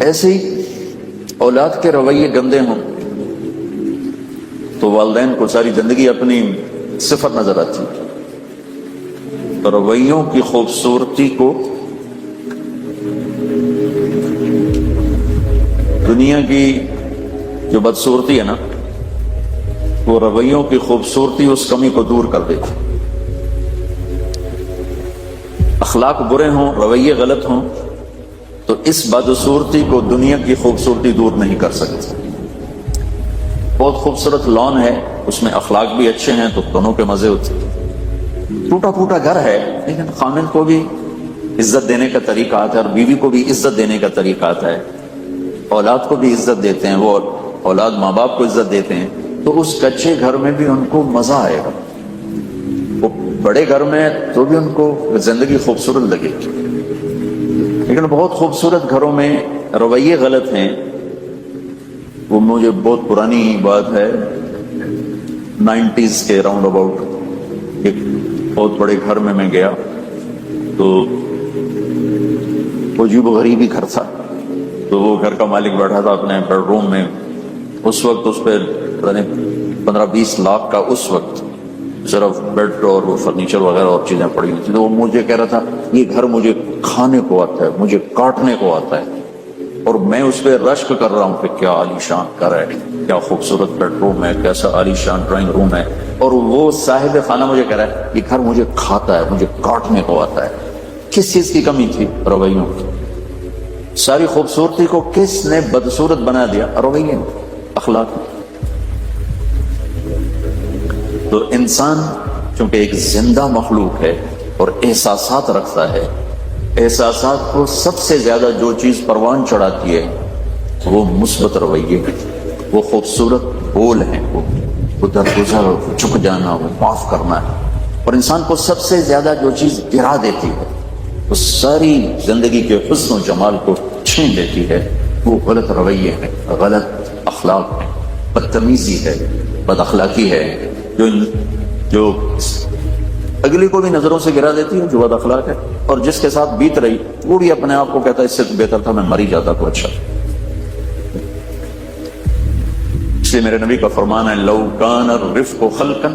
ایسے ہی اولاد کے رویے گندے ہوں تو والدین کو ساری زندگی اپنی صفر نظر آتی ہے. تو رویوں کی خوبصورتی کو دنیا کی جو بدصورتی ہے نا، وہ رویوں کی خوبصورتی اس کمی کو دور کر دیتی. اخلاق برے ہوں، رویے غلط ہوں تو اس بدصورتی کو دنیا کی خوبصورتی دور نہیں کر سکتی. بہت خوبصورت لان ہے، اس میں اخلاق بھی اچھے ہیں تو دونوں کے مزے ہوتے ہیں. ٹوٹا پھوٹا گھر ہے لیکن خامد کو بھی عزت دینے کا طریقہ آتا ہے اور بیوی کو بھی عزت دینے کا طریقہ آتا ہے، اولاد کو بھی عزت دیتے ہیں، وہ اولاد ماں باپ کو عزت دیتے ہیں، تو اس کچے گھر میں بھی ان کو مزہ آئے گا. وہ بڑے گھر میں تو بھی ان کو زندگی خوبصورت لگے گی. لیکن بہت خوبصورت گھروں میں رویے غلط ہیں. وہ مجھے بہت پرانی بات ہے، 90s کے راؤنڈ اباؤٹ ایک بہت بڑے گھر میں گیا تو وہ عجیب و غریبی گھر تھا. تو وہ گھر کا مالک بیٹھا تھا اپنے بیڈ روم میں. اس وقت اس پہ 15-20 لاکھ کا اس وقت صرف بیڈ اور وہ فرنیچر وغیرہ اور چیزیں پڑی ہوئی تھی. تو وہ مجھے کہہ رہا تھا یہ گھر مجھے کھانے کو آتا ہے، مجھے کاٹنے کو آتا ہے، اور میں اس پہ رشک کر رہا ہوں کہ کیا عالی شان گھر ہے، کیا خوبصورت بیڈ روم ہے، کیسا عالی شان ڈرائنگ روم ہے. اور وہ صاحب خانہ مجھے کہہ رہا ہے یہ گھر مجھے کھاتا ہے، مجھے کاٹنے کو آتا ہے. کس چیز کی کمی تھی؟ رویوں کی. ساری خوبصورتی کو کس نے بدصورت بنا دیا؟ رویے، اخلاق. تو انسان چونکہ ایک زندہ مخلوق ہے اور احساسات رکھتا ہے، احساسات کو سب سے زیادہ جو چیز پروان چڑھاتی ہے وہ مثبت رویے ہیں، وہ خوبصورت بول ہیں، وہ درگزر، جھک جانا، وہ معاف کرنا ہے. اور انسان کو سب سے زیادہ جو چیز گرا دیتی ہے، وہ ساری زندگی کے حسن و جمال کو چھین لیتی ہے، وہ غلط رویے ہیں، غلط اخلاق ہیں، بدتمیزی ہے، بد اخلاقی ہے، جو اگلی کو بھی نظروں سے گرا دیتی ہے، جو بد اخلاق ہے. اور جس کے ساتھ بیت رہی وہ بھی اپنے آپ کو کہتا ہے اس سے بہتر تھا میں مر ہی جاتا تو اچھا. اس لیے میرے نبی کا فرمان ہے لو کان الرفق خلقا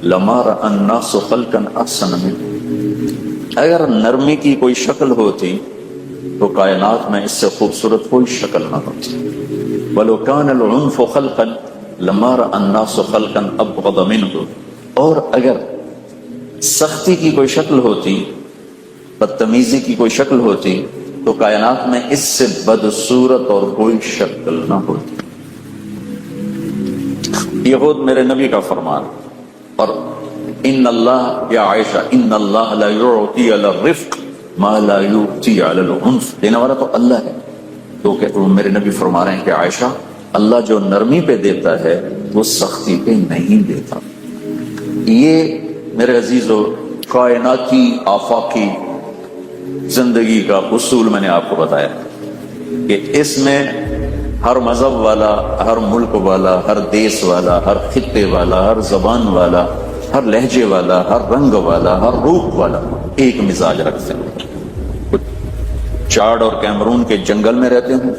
لما رأى الناس خلقا احسن منه. اگر نرمی کی کوئی شکل ہوتی تو کائنات میں اس سے خوبصورت کوئی شکل نہ ہوتی. ولو کان العنف خلقا لما رأى الناس خلقا ابغض منه. اور اگر سختی کی کوئی شکل ہوتی، بدتمیزی کی کوئی شکل ہوتی تو کائنات میں اس سے بدصورت اور کوئی شکل نہ ہوتی. یہ خود میرے نبی کا فرمان. اور ان اللہ، یا عائشہ، ان اللہ لا یعطی علی الرفق ما لا یعطی علی العنف. دینے والا تو اللہ ہے. تو کہ میرے نبی فرما رہے ہیں کہ عائشہ، اللہ جو نرمی پہ دیتا ہے وہ سختی پہ نہیں دیتا. یہ میرے عزیزو کائناتی آفاقی زندگی کا اصول میں نے آپ کو بتایا کہ اس میں ہر مذہب والا، ہر ملک والا، ہر دیس والا، ہر خطے والا، ہر زبان والا، ہر لہجے والا، ہر رنگ والا، ہر روح والا ایک مزاج رکھتے ہیں. چاڈ اور کیمرون کے جنگل میں رہتے ہوں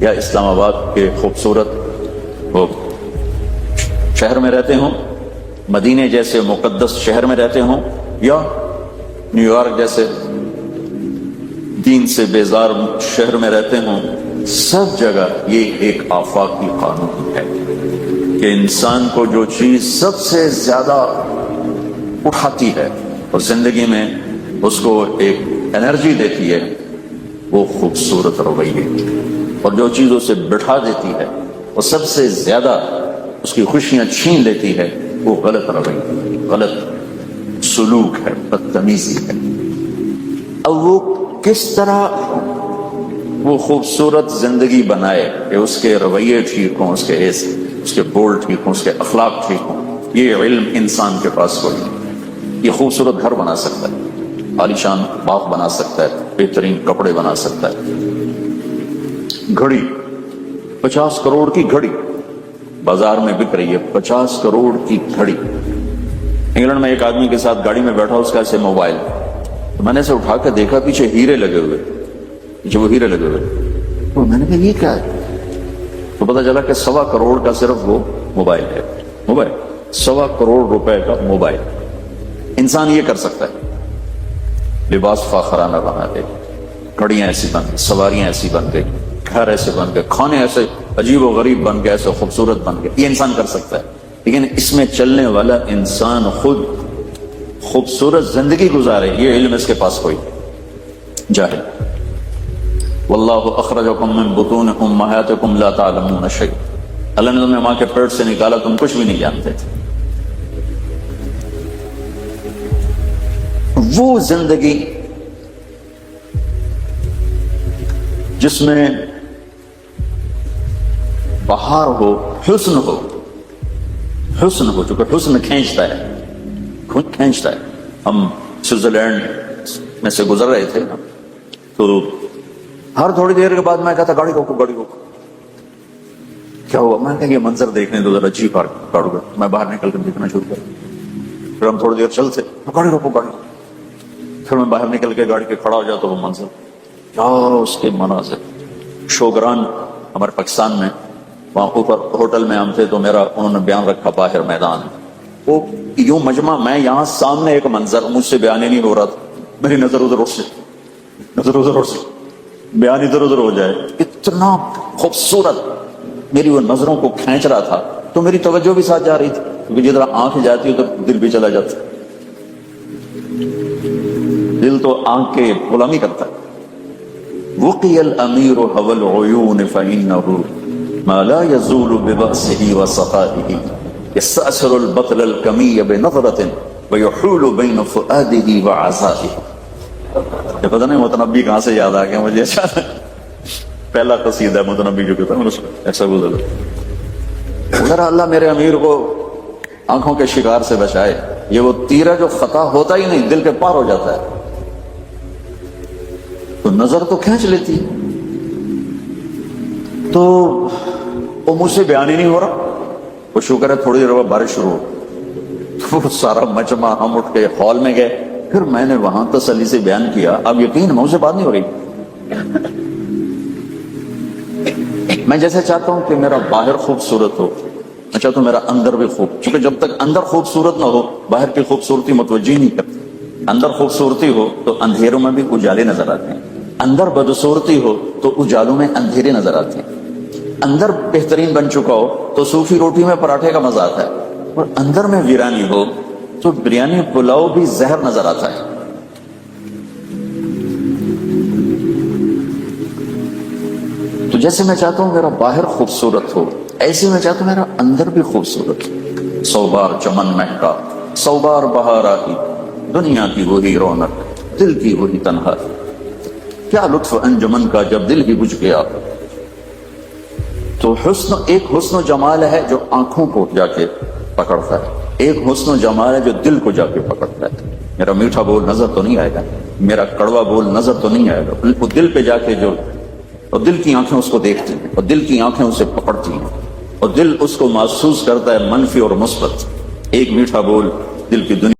یا اسلام آباد کے خوبصورت وہ شہر میں رہتے ہوں، مدینے جیسے مقدس شہر میں رہتے ہوں، یا نیو یارک جیسے دین سے بیزار شہر میں رہتے ہوں، سب جگہ یہ ایک آفاقی قانون ہے کہ انسان کو جو چیز سب سے زیادہ اٹھاتی ہے اور زندگی میں اس کو ایک انرجی دیتی ہے وہ خوبصورت رویے، اور جو چیز اسے بٹھا دیتی ہے وہ سب سے زیادہ اس کی خوشیاں چھین لیتی ہے وہ غلط رویہ، غلط سلوک ہے، بدتمیزی ہے. اب وہ کس طرح وہ خوبصورت زندگی بنائے کہ اس کے رویے ٹھیک ہوں، اس کے بول ٹھیک ہوں، اس کے اخلاق ٹھیک ہوں. یہ علم انسان کے پاس کوئی نہیں. یہ خوبصورت گھر بنا سکتا ہے، عالیشان باغ بنا سکتا ہے، بہترین کپڑے بنا سکتا ہے. گھڑی 50 کروڑ کی گھڑی بازار میں بک رہی ہے، 50 کروڑ کی گھڑی. انگلینڈ میں ایک آدمی کے ساتھ گاڑی میں بیٹھا، اس کا ایسے موبائل، تو میں نے اسے اٹھا کے دیکھا پیچھے ہیرے لگے ہوئے، پیچھے وہ ہیرے لگے ہوئے. تو میں نے کہا یہ کیا ہے؟ تو پتا چلا کہ 1.25 کروڑ کا صرف وہ موبائل ہے، موبائل 1.25 کروڑ روپے کا موبائل۔ انسان یہ کر سکتا ہے، لباس فاخرانہ بنا دے، گھڑیاں ایسی بن گئی، سواریاں ایسی بن گئی، گھر ایسے بن گئے، کھانے ایسے عجیب و غریب بن گئے، ایسے خوبصورت بن گئے، یہ انسان کر سکتا ہے۔ لیکن اس میں چلنے والا انسان خود خوبصورت زندگی گزارے، یہ علم اس کے پاس کوئی جاہل۔ واللہ اخرجکم من بطون امہاتکم لا تعلمون شیئا، اللہ نے تمہیں ماں کے پیٹ سے نکالا، تم کچھ بھی نہیں جانتے تھے۔ وہ زندگی جس میں بہار ہو، حسن ہو، حسن ہو، چونکہ حسن کھینچتا ہے، کھینچتا ہے۔ ہم سوئٹزرلینڈ میں سے گزر رہے تھے تو ہر تھوڑی دیر کے بعد میں کہتا گاڑی روکو، گاڑی روکو۔ کیا ہوا؟ میں کہا یہ منظر دیکھنے دو ذرا، جی کاٹو گا۔ میں باہر نکل کر دیکھنا شروع کر، پھر ہم تھوڑی دیر چلتے، گاڑی روکو، گاڑی روکو۔ پھر میں باہر نکل کے گاڑی کے کھڑا ہو جاتا، وہ منظر کیا اس کے مناظر۔ شوگران ہمارے پاکستان میں، وہاں اوپر ہوٹل میں ہم تھے تو میرا انہوں نے بیان رکھا باہر میدان، وہ یوں مجمع، میں یہاں سامنے ایک منظر، مجھ سے بیان ہی نہیں ہو رہا تھا، میری نظر ادھر اٹھ سے، نظر ادھر اٹھ سے، بیان ادھر ادھر ہو جائے، اتنا خوبصورت میری وہ نظروں کو کھینچ رہا تھا، تو میری توجہ بھی ساتھ جا رہی تھی، کیونکہ جدھر آنکھ جاتی ہے تو دل بھی چلا جاتا ہے، دل تو آنکھ کے غلامی کرتا ہے۔ وقی الامیر هوى العیون فإنه ما لا يزول ببأسه وسخائه يستأثر البطل الكمی بنظرة ويحول بين فؤاده وعزائه۔ یہ پتہ نہیں متنبی کہاں سے یاد آ گیا مجھے، اچانک پہلا قصیدہ متنبی جو کہتا ہے ایسا گزرا۔ ذرا اللہ میرے امیر کو آنکھوں کے شکار سے بچائے، یہ وہ تیر ہے جو خطا ہوتا ہی نہیں، دل کے پار ہو جاتا ہے، تو نظر تو کھینچ لیتی، تو وہ مجھ سے بیان ہی نہیں ہو رہا۔ وہ شکر ہے تھوڑی دیر بعد بارش شروع ہو، تو وہ سارا مجمع ہم اٹھ کے ہال میں گئے، پھر میں نے وہاں تسلی سے بیان کیا۔ اب یقین مجھ سے بات نہیں ہو رہی، میں جیسے چاہتا ہوں کہ میرا باہر خوبصورت ہو، میں چاہتا ہوں میرا اندر بھی خوب، چونکہ جب تک اندر خوبصورت نہ ہو باہر کی خوبصورتی متوجہ نہیں کرتی۔ اندر خوبصورتی ہو تو اندھیروں میں بھی اجالے نظر آتے ہیں، اندر بدصورتی ہو تو اجالوں میں اندھیرے نظر آتے ہیں، اندر بہترین بن چکا ہو تو صوفی روٹی میں پراٹھے کا مزہ آتا ہے، اور اندر میں ویرانی ہو تو بریانی پلاؤ بھی زہر نظر آتا ہے۔ تو جیسے میں چاہتا ہوں میرا باہر خوبصورت ہو، ایسے میں چاہتا ہوں میرا اندر بھی خوبصورت ہو۔ 100 بار چمن مہکا، 100 بار بہار آئی، دنیا کی وہی رونق، دل کی وہی تنہا، کیا لطف انجمن کا جب دل ہی بجھ گیا۔ تو حسن، ایک حسن و جمال ہے جو آنکھوں کو جا کے پکڑتا ہے، ایک حسن و جمال ہے جو دل کو جا کے پکڑتا ہے۔ میرا میٹھا بول نظر تو نہیں آئے گا، میرا کڑوا بول نظر تو نہیں آئے گا، وہ دل پہ جا کے جو، اور دل کی آنکھیں اس کو دیکھتی ہیں، اور دل کی آنکھیں اسے پکڑتی ہیں، اور دل اس کو محسوس کرتا ہے منفی اور مثبت۔ ایک میٹھا بول دل کی دنیا